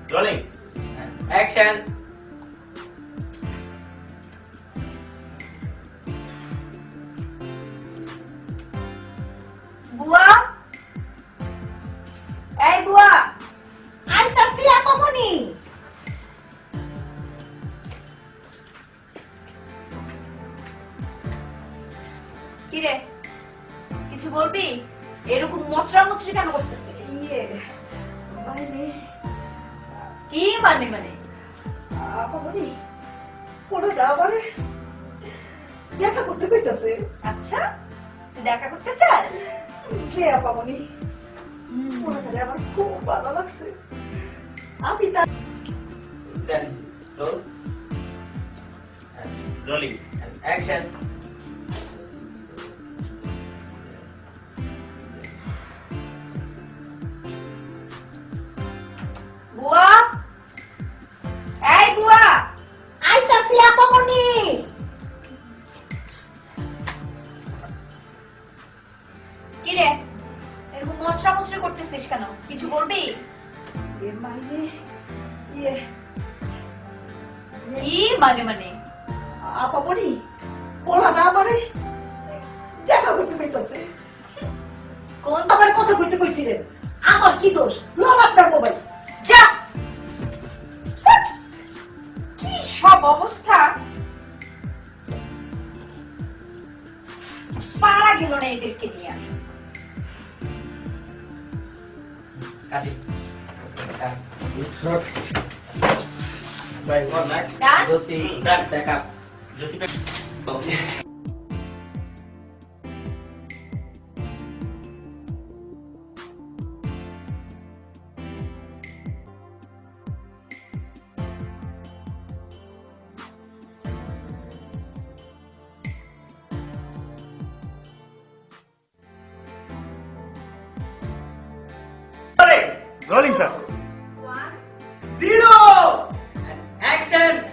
Rolling. Action. বুয়া এই বুয়া আইতাছি আপামনি কি রে কিছু বলবি এরকম মচরা মচরি কেন করতেছিস ইয়ে বাইরে কি মানে মানে আপামনি কোনটা আমারে দেখা করতে কইতাছে আচ্ছা তুই দেখা করতে চাস যে আপামনি কোনটা আমার খুব ভালো লাগছে আমি তার Dance. Roll. And rolling. And action. বুয়া এই বুয়া আইতাছি আপামনি কি রে এরকম মচরা মচরি করতেছিস কেন কিছু বলবি এ মাইনে ইয়ে কি মানে মানে আপামনি কোনটা আমারে দেখা করতে কইতাছে কোন আমার কথা কইতে কইছিলেন আমার কি দোষ লন আপনার মোবাইল যা কি সব অবস্থা পারা গেল না এদেরকে নিয়ে Cut it. Good shot. By one match. Done? Jyoti, back up. Jyoti, back. Okay. Rolling, sir. 0 and action.